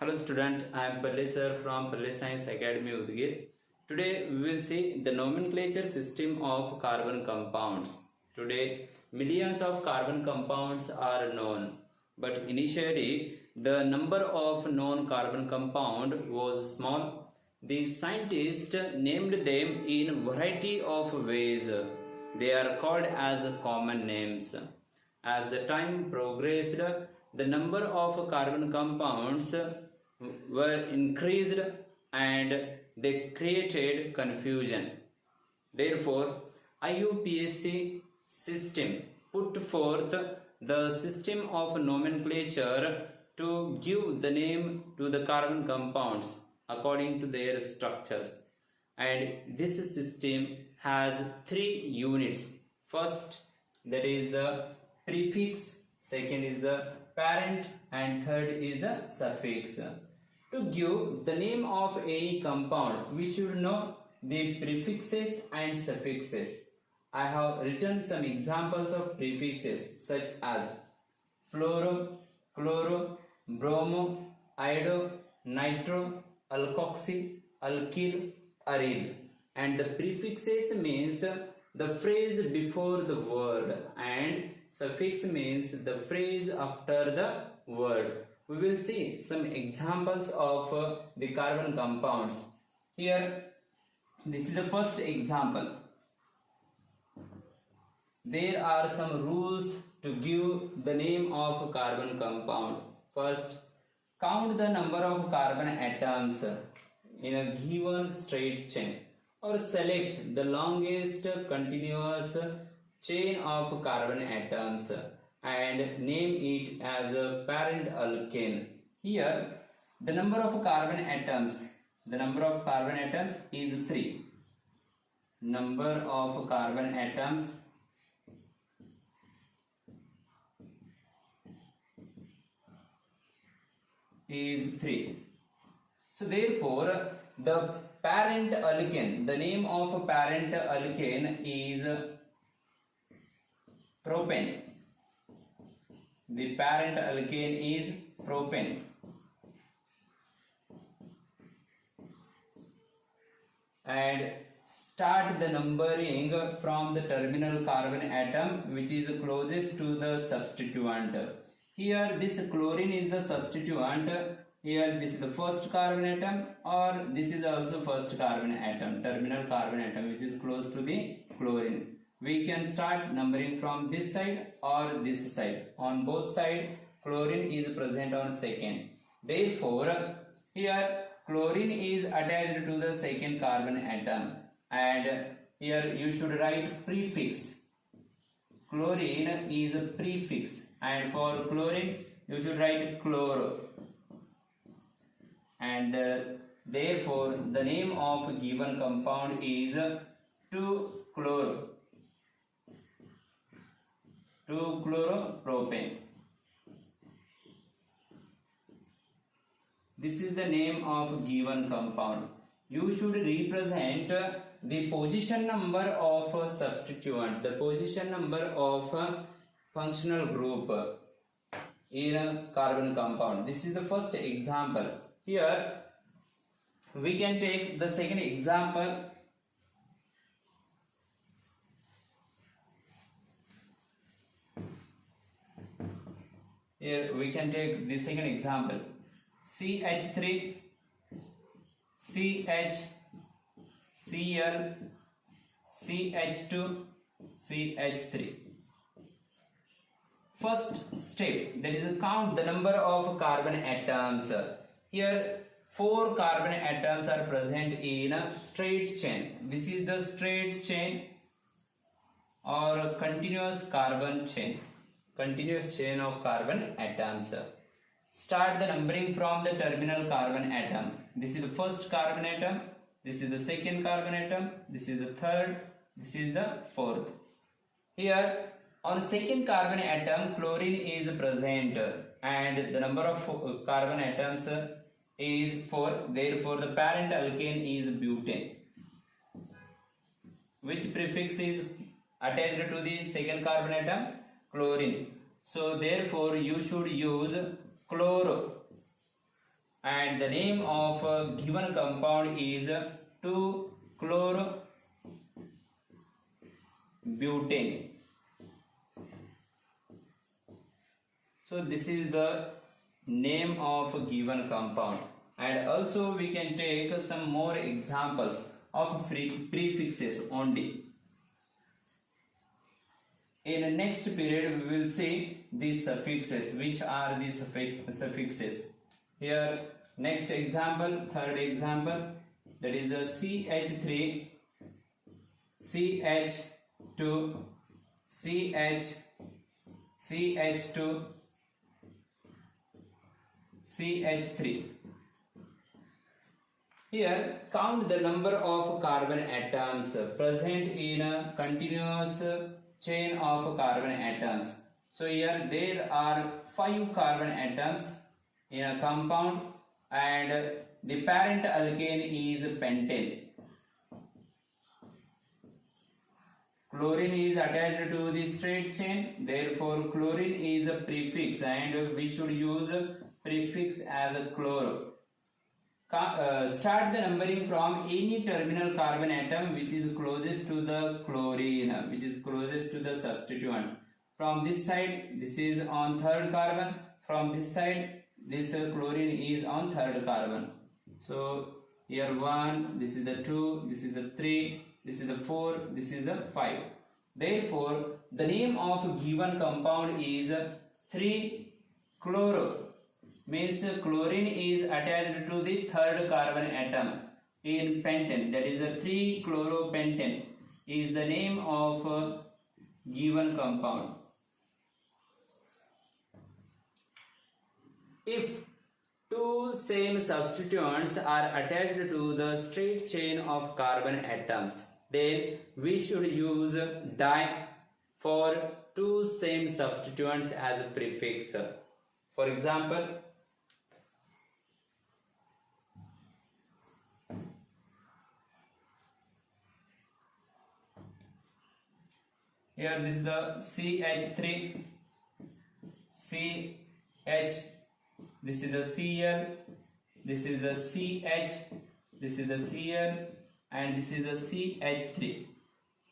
Hello student, I am Palle sir from Palle Science Academy Udgir. Today we will see the nomenclature system of carbon compounds. Today millions of carbon compounds are known, but initially the number of known carbon compound was small. The scientists named them in variety of ways. They are called as common names. As the time progressed, the number of carbon compounds were increased and they created confusion. Therefore, IUPAC system put forth the system of nomenclature to give the name to the carbon compounds according to their structures. And this system has three units. First, that is the prefix, second is the parent, and third is the suffix. To give the name of any compound, we should know the prefixes and suffixes. I have written some examples of prefixes such as fluoro, chloro, bromo, iodo, nitro, alkoxy, alkyl, aryl. And the prefixes means the phrase before the word, and suffix means the phrase after the word. We will see some examples of the carbon compounds. Here, this is the first example. There are some rules to give the name of carbon compound. First, count the number of carbon atoms in a given straight chain, or select the longest continuous chain of carbon atoms and name it as a parent alkane. Here, the number of carbon atoms is 3. Number of carbon atoms is 3. So therefore, the parent alkane, the name of parent alkane is propane. The parent alkane is propane. And start the numbering from the terminal carbon atom which is closest to the substituent. Here this chlorine is the substituent. Here this is the first carbon atom, or this is also first carbon atom, terminal carbon atom which is close to the chlorine. We can start numbering from this side or this side. On both sides, chlorine is present on second. Therefore, here chlorine is attached to the second carbon atom, and here you should write prefix. Chlorine is a prefix, and for chlorine you should write chloro. And therefore, the name of given compound is 2-chloro. 2-chloropropane. This is the name of given compound. You should represent the position number of substituent, the position number of functional group in a carbon compound. This is the first example. Here we can take the second example. Here we can take the second example. CH3, CH, Cl, CH2, CH3. First step, that is count the number of carbon atoms. Here 4 carbon atoms are present in a straight chain. This is the straight chain or continuous carbon chain. Continuous chain of carbon atoms. Start the numbering from the terminal carbon atom. This is the first carbon atom, this is the second carbon atom, this is the third, this is the fourth. Here on second carbon atom chlorine is present and the number of carbon atoms is 4. Therefore the parent alkane is butane. Which prefix is attached to the second carbon atom? Chlorine. So therefore you should use chloro. and the name of a given compound is 2-chlorobutane. So this is the name of a given compound, and also we can take some more examples of prefixes only. In the next period we will see these suffixes, which are these suffixes. Here next example, third example, that is the CH3, CH2, CH2, CH3. Here count the number of carbon atoms present in a continuous chain of carbon atoms. So here there are 5 carbon atoms in a compound, and the parent alkane is pentane. Chlorine is attached to the straight chain, therefore chlorine is a prefix, and we should use a prefix as a chloro. Start the numbering from any terminal carbon atom which is closest to the chlorine, which is closest to the substituent. From this side, this is on third carbon. From this side, this chlorine is on third carbon. So here 1, this is the 2, this is the 3, this is the 4, this is the 5. Therefore, the name of a given compound is 3-chloro. Means chlorine is attached to the third carbon atom in pentane, that is a 3-chloropentane is the name of a given compound. If two same substituents are attached to the straight chain of carbon atoms, then we should use di for two same substituents as a prefix. For example, here this is the CH3, CH, this is the Cl, this is the CH, this is the Cl, and this is the CH3.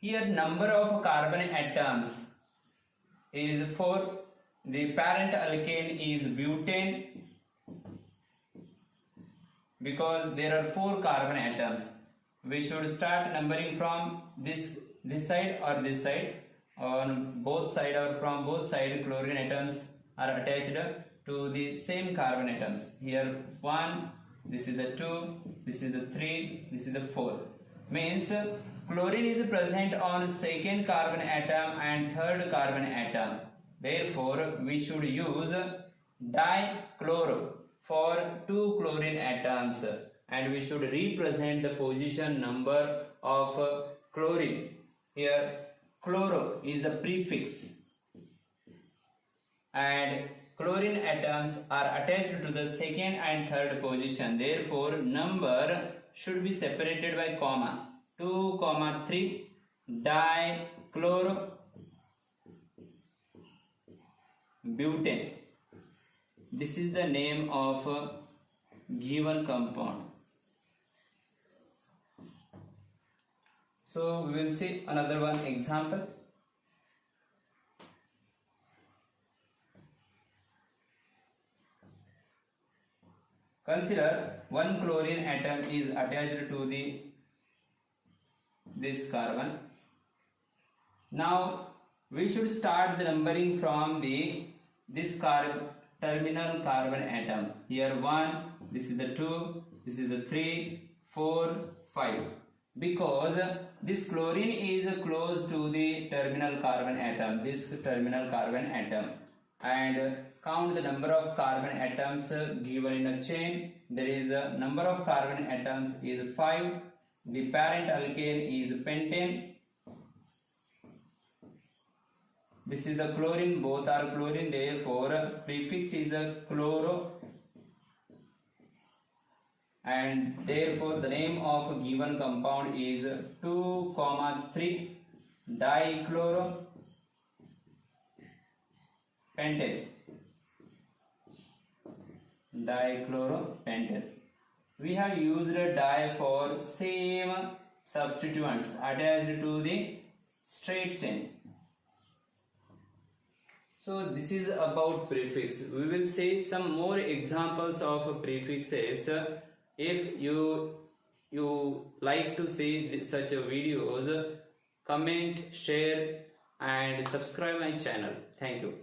Here number of carbon atoms is 4. The parent alkane is butane, because there are 4 carbon atoms. We should start numbering from this side or this side. On both side or from both side, chlorine atoms are attached to the same carbon atoms. Here 1, this is the 2, this is the 3, this is the 4. Means chlorine is present on second carbon atom and third carbon atom. Therefore, we should use dichloro for 2 chlorine atoms, and we should represent the position number of chlorine. Here chloro is the prefix, and chlorine atoms are attached to the second and third position. Therefore, number should be separated by comma. 2, 3, dichlorobutane. This is the name of a given compound. So we will see another one example. Consider one chlorine atom is attached to this carbon. Now we should start the numbering from this terminal carbon atom. Here 1, this is the 2, this is the 3, 4, 5. Because this chlorine is close to the terminal carbon atom, this terminal carbon atom, and count the number of carbon atoms given in a chain. There is the number of carbon atoms is 5. The parent alkane is pentane. This is the chlorine, both are chlorine, therefore prefix is a chloro, and therefore the name of a given compound is 2, 3 dichloro pentane. Dichloropentyl. We have used a di for same substituents attached to the straight chain. So this is about prefix. We will see some more examples of prefixes. If you like to see such videos, comment, share and subscribe my channel. Thank you.